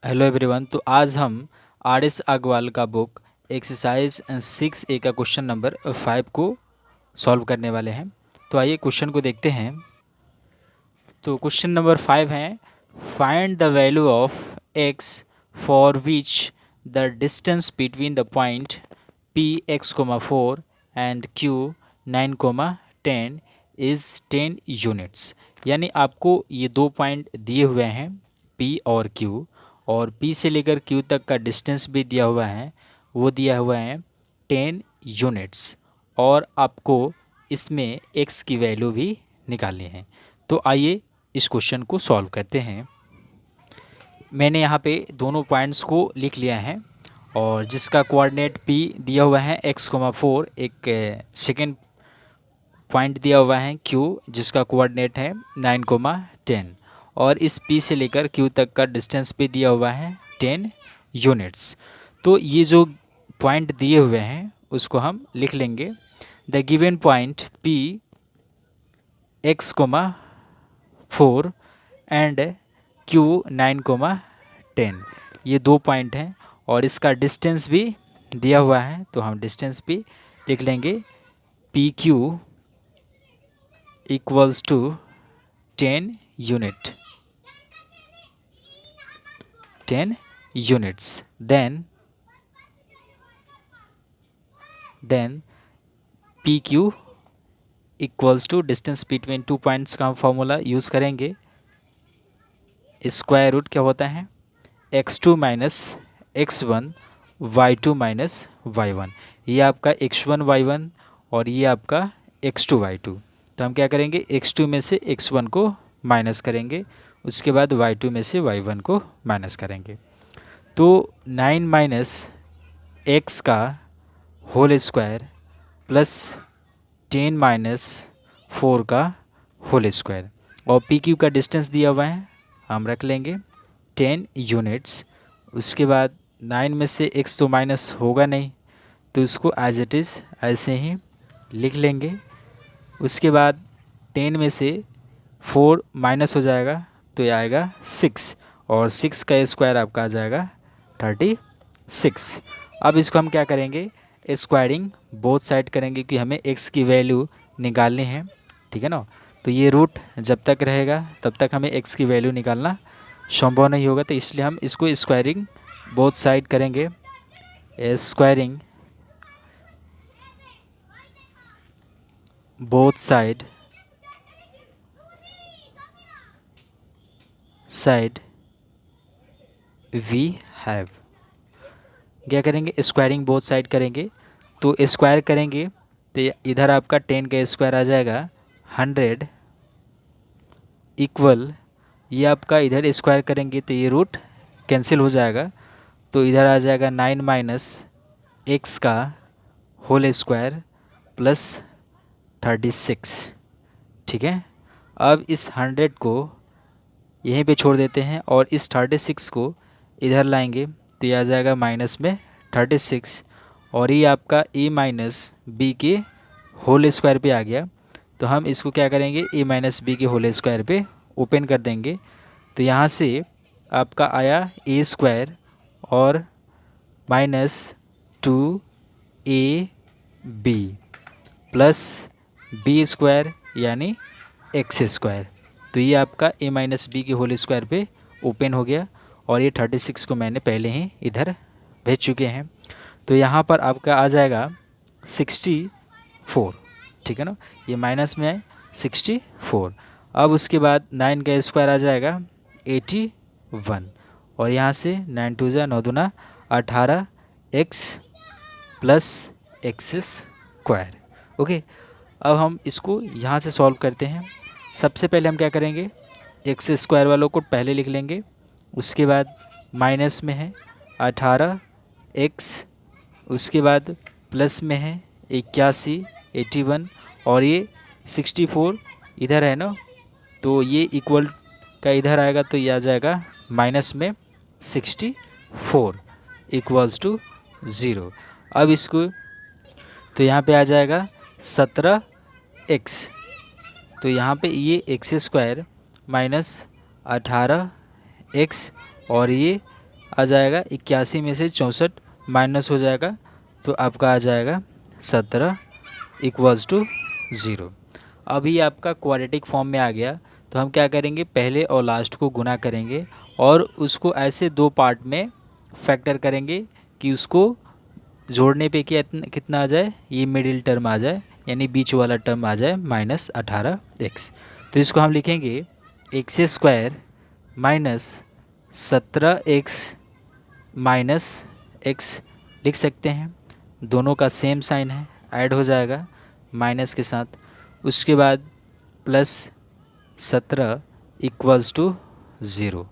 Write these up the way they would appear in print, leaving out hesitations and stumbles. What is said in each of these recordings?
Hello everyone. तो आज हम आर एस अग्रवाल का बुक एक्सरसाइज 6A का क्वेश्चन नंबर 5 को सॉल्व करने वाले हैं। तो आइए क्वेश्चन को देखते हैं। तो क्वेश्चन नंबर 5 है, find the value of x for which the distance between the point P x comma 4 and Q 9 comma 10 is 10 units. यानी आपको ये दो पॉइंट दिए हुए हैं पी और क्यू, और P से लेकर Q तक का डिस्टेंस भी दिया हुआ है, वो दिया हुआ है 10 यूनिट्स, और आपको इसमें x की वैल्यू भी निकालनी है। तो आइए इस क्वेश्चन को सॉल्व करते हैं। मैंने यहाँ पे दोनों पॉइंट्स को लिख लिया है, और जिसका कोऑर्डिनेट P दिया हुआ है x,4, एक सेकेंड पॉइंट दिया हुआ है Q जिसका कोऑर्डिनेट है 9,10, और इस P से लेकर Q तक का डिस्टेंस भी दिया हुआ है 10 यूनिट्स। तो ये जो पॉइंट दिए हुए हैं उसको हम लिख लेंगे। The given point P x,4 and Q 9,10, ये दो पॉइंट हैं, और इसका डिस्टेंस भी दिया हुआ है, तो हम डिस्टेंस भी लिख लेंगे। PQ equals to 10 unit 10 units. Then PQ equals to distance between two points का हम फॉर्मूला यूज़ करेंगे। स्क्वायर रूट क्या होता है, x2 minus x1 y2 minus y1। ये आपका x1 y1 और ये आपका x2 y2। तो हम क्या करेंगे, x2 में से x1 को माइनस करेंगे, उसके बाद y2 में से y1 को माइनस करेंगे। तो 9 माइनस x का होल स्क्वायर प्लस 10 माइनस 4 का होल स्क्वायर, और पी क्यू का डिस्टेंस दिया हुआ है, हम रख लेंगे 10 यूनिट्स। उसके बाद 9 में से x तो माइनस होगा नहीं, तो इसको एज इट इज़ ऐसे ही लिख लेंगे। उसके बाद 10 में से 4 माइनस हो जाएगा, तो ये आएगा 6, और 6 का स्क्वायर आपका आ जाएगा 36। अब इसको हम क्या करेंगे, स्क्वायरिंग बोथ साइड करेंगे कि हमें x की वैल्यू निकालनी है, ठीक है ना। तो ये रूट जब तक रहेगा तब तक हमें x की वैल्यू निकालना संभव नहीं होगा, तो इसलिए हम इसको स्क्वायरिंग बोथ साइड करेंगे। Squaring both side we have, क्या करेंगे, स्क्वायरिंग बोथ साइड करेंगे। तो स्क्वायर करेंगे तो इधर आपका 10 का स्क्वायर आ जाएगा 100 इक्वल, ये आपका इधर स्क्वायर करेंगे तो ये रूट कैंसिल हो जाएगा, तो इधर आ जाएगा 9 माइनस एक्स का होल स्क्वायर प्लस 36, ठीक है। अब इस 100 को यहीं पे छोड़ देते हैं, और इस 36 को इधर लाएंगे, तो ये आ जाएगा माइनस में 36, और ये आपका a माइनस बी के होल स्क्वायर पे आ गया। तो हम इसको क्या करेंगे, a माइनस बी के होल स्क्वायर पे ओपन कर देंगे, तो यहाँ से आपका आया a स्क्वायर और minus 2ab plus B square यानी एक्स स्क्वायर। तो ये आपका a माइनस बी के होल स्क्वायर पे ओपन हो गया, और ये 36 को मैंने पहले ही इधर भेज चुके हैं। तो यहाँ पर आपका आ जाएगा 64, ठीक है ना, ये माइनस में है 64। अब उसके बाद 9 का स्क्वायर आ जाएगा 81, और यहाँ से 9 2 9 2 18 x plus x square. Okay, अब हम इसको यहाँ से सॉल्व करते हैं। सबसे पहले हम क्या करेंगे, एक्स स्क्वायर वालों को पहले लिख लेंगे, उसके बाद माइनस में है 18 एक्स, उसके बाद प्लस में है 81 81, और ये 64 इधर है ना, तो ये इक्वल का इधर आएगा, तो ये आ जाएगा माइनस में 64 इक्वल्स टू 0। अब इसको तो यहाँ पे आ जाएगा 17x, तो यहाँ पे ये एक्स स्क्वायर माइनस 18x, और ये आ जाएगा 81 में से 64 माइनस हो जाएगा तो आपका आ जाएगा 17 इक्वल्स टू 0। अभी आपका क्वाड्रेटिक फॉर्म में आ गया तो हम क्या करेंगे, पहले और लास्ट को गुना करेंगे और उसको ऐसे दो पार्ट में फैक्टर करेंगे कि उसको जोड़ने पे कितना आ जाए, ये मिडिल टर्म आ जाए यानी बीच वाला टर्म आ जाए -18x। तो इसको हम लिखेंगे x square minus 17x minus x लिख सकते हैं। दोनों का सेम साइन है, ऐड हो जाएगा माइनस के साथ। उसके बाद प्लस 17 इक्वल्स टू 0।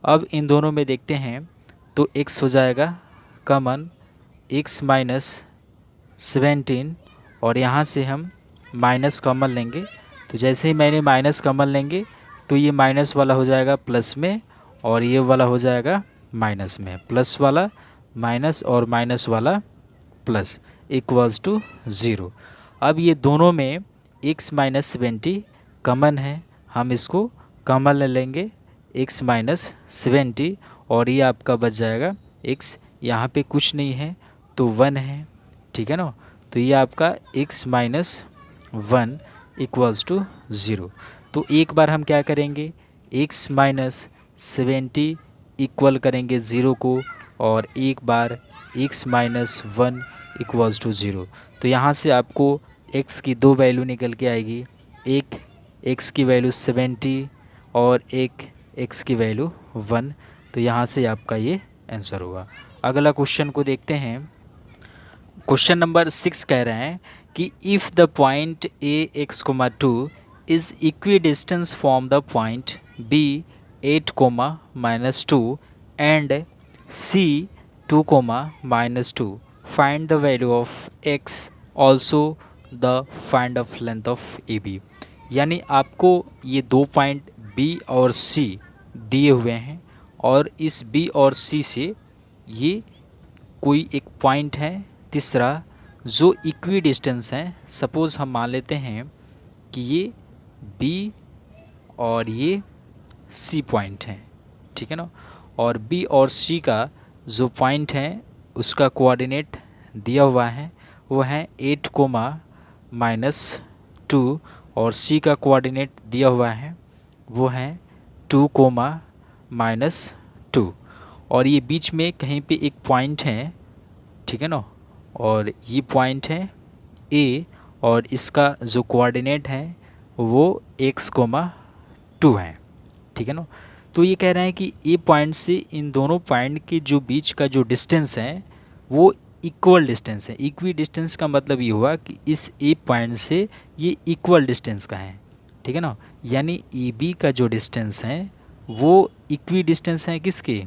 अब इन दोनों में देखते हैं तो x हो जाएगा कॉमन, x माइनस 17 और यहाँ से हम माइनस कॉमन लेंगे। तो जैसे ही मैंने माइनस कॉमन लेंगे तो ये माइनस वाला हो जाएगा प्लस में और ये वाला हो जाएगा माइनस में, प्लस वाला माइनस और माइनस वाला प्लस इक्वल्स टू 0। अब ये दोनों में x माइनस 70 कॉमन है, हम इसको कॉमन ले लेंगे x माइनस 70 और ये आपका बच जाएगा x, यहाँ पे कुछ नहीं है तो 1 है, ठीक है ना। तो ये आपका x माइनस 1 इक्वल्स टू 0। तो एक बार हम क्या करेंगे, x माइनस 70 इक्वल करेंगे 0 को और एक बार x माइनस 1 इक्वल्स टू 0। तो यहाँ से आपको x की दो वैल्यू निकल के आएगी, एक x की वैल्यू 70 और एक x की वैल्यू 1। तो यहाँ से आपका ये आंसर होगा। अगला क्वेश्चन को देखते हैं। क्वेश्चन नंबर 6 कह रहे हैं कि if the point a x, 2 is equi distance from the point b 8, -2 and c 2, -2 find the value of x also the find of length of AB। यानी आपको ये दो पॉइंट B और C दिए हुए हैं और इस B और C से ये कोई एक पॉइंट है तीसरा जो इक्वी डिस्टेंस है। सपोज़ हम मान लेते हैं कि ये B और ये C पॉइंट है, ठीक है ना। और B और C का जो पॉइंट है उसका कोऑर्डिनेट दिया हुआ है, वो है 8, -2 और C का कोऑर्डिनेट दिया हुआ है वो है 2, -2 और ये बीच में कहीं पे एक पॉइंट है, ठीक है ना। और ये पॉइंट है A और इसका जो कोऑर्डिनेट है वो x, 2 है, ठीक है ना। तो ये कह रहे हैं कि ए पॉइंट से इन दोनों पॉइंट के जो बीच का जो डिस्टेंस है वो इक्वल डिस्टेंस है। इक्वी डिस्टेंस का मतलब ये हुआ कि इस ए पॉइंट से ये इक्वल डिस्टेंस का है, ठीक है ना। यानी ए बी का जो डिस्टेंस है वो इक्वी डिस्टेंस है किसके,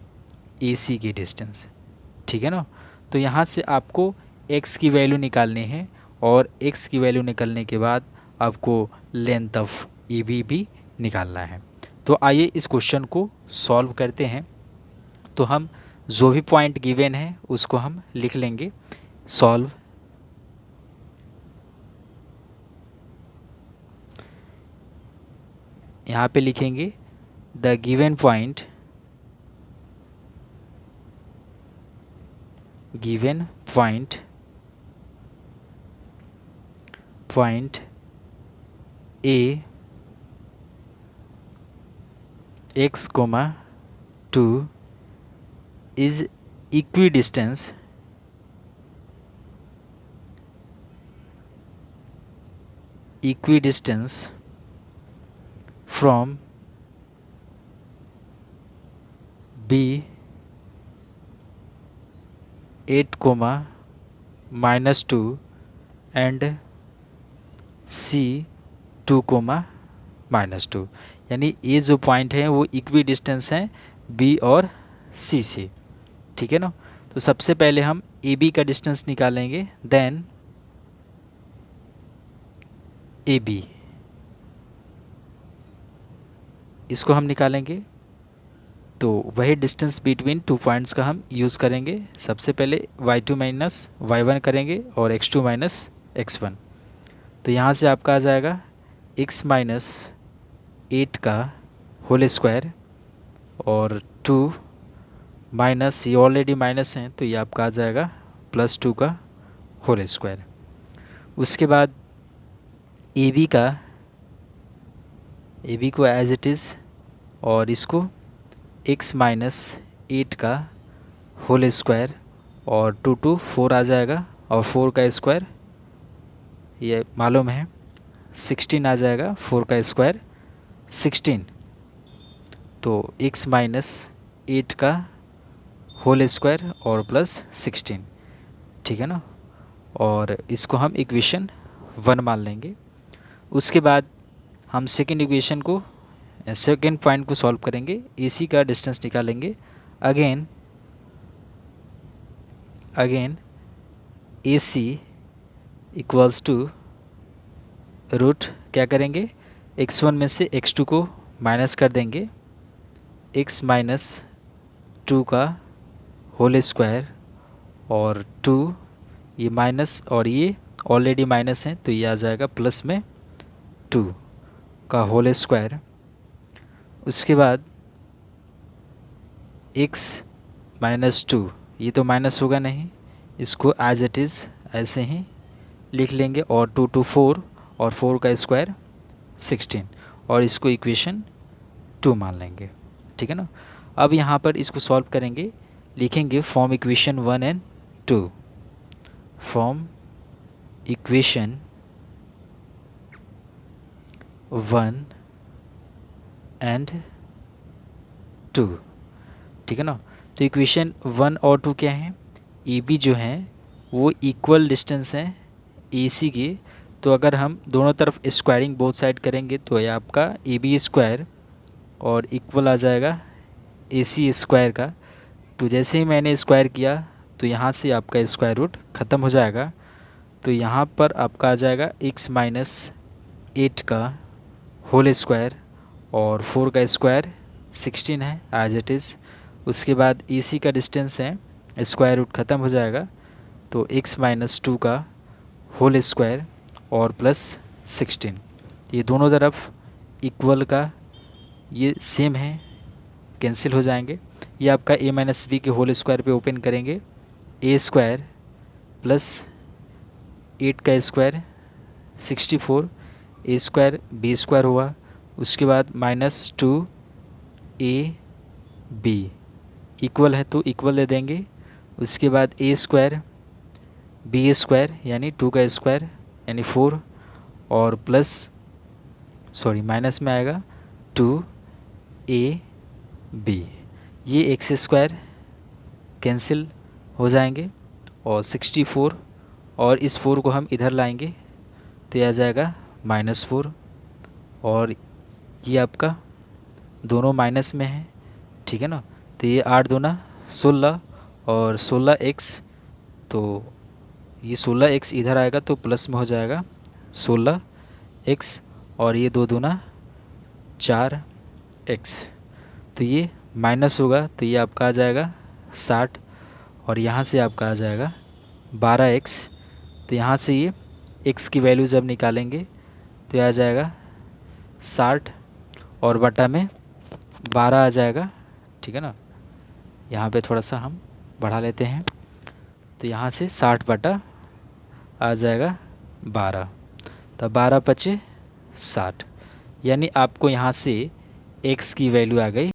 ए सी के डिस्टेंस, ठीक है ना। तो यहाँ से आपको x की वैल्यू निकालनी है और x की वैल्यू निकालने के बाद आपको लेंथ ऑफ ए बी भी निकालना है। तो आइए इस क्वेश्चन को सॉल्व करते हैं। तो हम जो भी पॉइंट गिवन है उसको हम लिख लेंगे। सॉल्व, यहाँ पे लिखेंगे the given point A x, 2 is equidistance from B 8, -2 and C 2, -2। यानी ये जो पॉइंट है वो इक्वी डिस्टेंस है B और C से, ठीक है ना। तो सबसे पहले हम AB का डिस्टेंस निकालेंगे, देन AB इसको हम निकालेंगे। तो वही डिस्टेंस बिटवीन टू पॉइंट्स का हम यूज़ करेंगे। सबसे पहले y2 माइनस y1 करेंगे और x2 माइनस x1। तो यहाँ से आपका आ जाएगा x माइनस 8 का होल स्क्वायर और 2 माइनस, ये ऑलरेडी माइनस है तो ये आपका आ जाएगा +2 का होल स्क्वायर। उसके बाद ए बी को एज इट इज़ और इसको x - 8 का होल स्क्वायर और 2 2 4 आ जाएगा और 4 का स्क्वायर ये मालूम है 16 आ जाएगा, 4 का स्क्वायर 16, तो x - 8 का होल स्क्वायर और +16, ठीक है ना। और इसको हम इक्वेशन 1 मान लेंगे। उसके बाद हम सेकेंड इक्वेशन को, सेकेंड पॉइंट को सॉल्व करेंगे, AC का डिस्टेंस निकालेंगे। Again AC equals to root, क्या करेंगे, x1 में से x2 को माइनस कर देंगे, x - 2 का होल स्क्वायर और 2, ये माइनस और ये ऑलरेडी माइनस है तो ये आ जाएगा प्लस में 2 का होल स्क्वायर। उसके बाद x - 2, ये तो माइनस होगा नहीं, इसको एज इट इज़ ऐसे ही लिख लेंगे और 2 2 4 और 4 का स्क्वायर 16 और इसको इक्वेशन 2 मान लेंगे, ठीक है ना। अब यहाँ पर इसको सॉल्व करेंगे, लिखेंगे from equation 1 and 2, from equation 1 and 2, ठीक है ना। तो इक्वेशन 1 और 2 क्या है, ए बी जो है वो इक्वल डिस्टेंस है AC के, तो अगर हम दोनों तरफ स्क्वायरिंग बोथ साइड करेंगे तो ये आपका AB स्क्वायर और इक्वल आ जाएगा AC स्क्वायर का। तो जैसे ही मैंने स्क्वायर किया तो यहाँ से आपका स्क्वायर रूट ख़त्म हो जाएगा, तो यहाँ पर आपका आ जाएगा x - 8 का होल स्क्वायर और 4 का स्क्वायर 16 है एज इट इज़। उसके बाद AC का डिस्टेंस है, स्क्वायर रूट ख़त्म हो जाएगा, तो x - 2 का होल स्क्वायर और +16, ये दोनों तरफ इक्वल का ये सेम है, कैंसिल हो जाएंगे। ये आपका a - b के होल स्क्वायर पे ओपन करेंगे, a स्क्वायर प्लस 8 का square 64, a square b square हुआ। उसके बाद -2ab इक्वल है तो इक्वल दे देंगे। उसके बाद a स्क्वायर b स्क्वायर यानी 2 का स्क्वायर यानी 4 और माइनस में आएगा 2ab, ये x स्क्वायर कैंसिल हो जाएंगे और 64 और इस 4 को हम इधर लाएंगे तो ये आ जाएगा -4 और ये आपका दोनों माइनस में है, ठीक है ना। तो ये 8 दूना 16 और 16x, तो ये 16x इधर आएगा तो प्लस में हो जाएगा 16x और ये 2 दूना 4x, तो ये माइनस होगा तो ये आपका आ जाएगा 60 और यहाँ से आपका आ जाएगा 12x। तो यहाँ से ये x की वैल्यू जब निकालेंगे तो ये आ जाएगा 60 और बटा में 12 आ जाएगा, ठीक है ना। यहाँ पे थोड़ा सा हम बढ़ा लेते हैं, तो यहाँ से 60 बटा आ जाएगा 12, तो 12 × 5 = 60, यानी आपको यहाँ से x की वैल्यू आ गई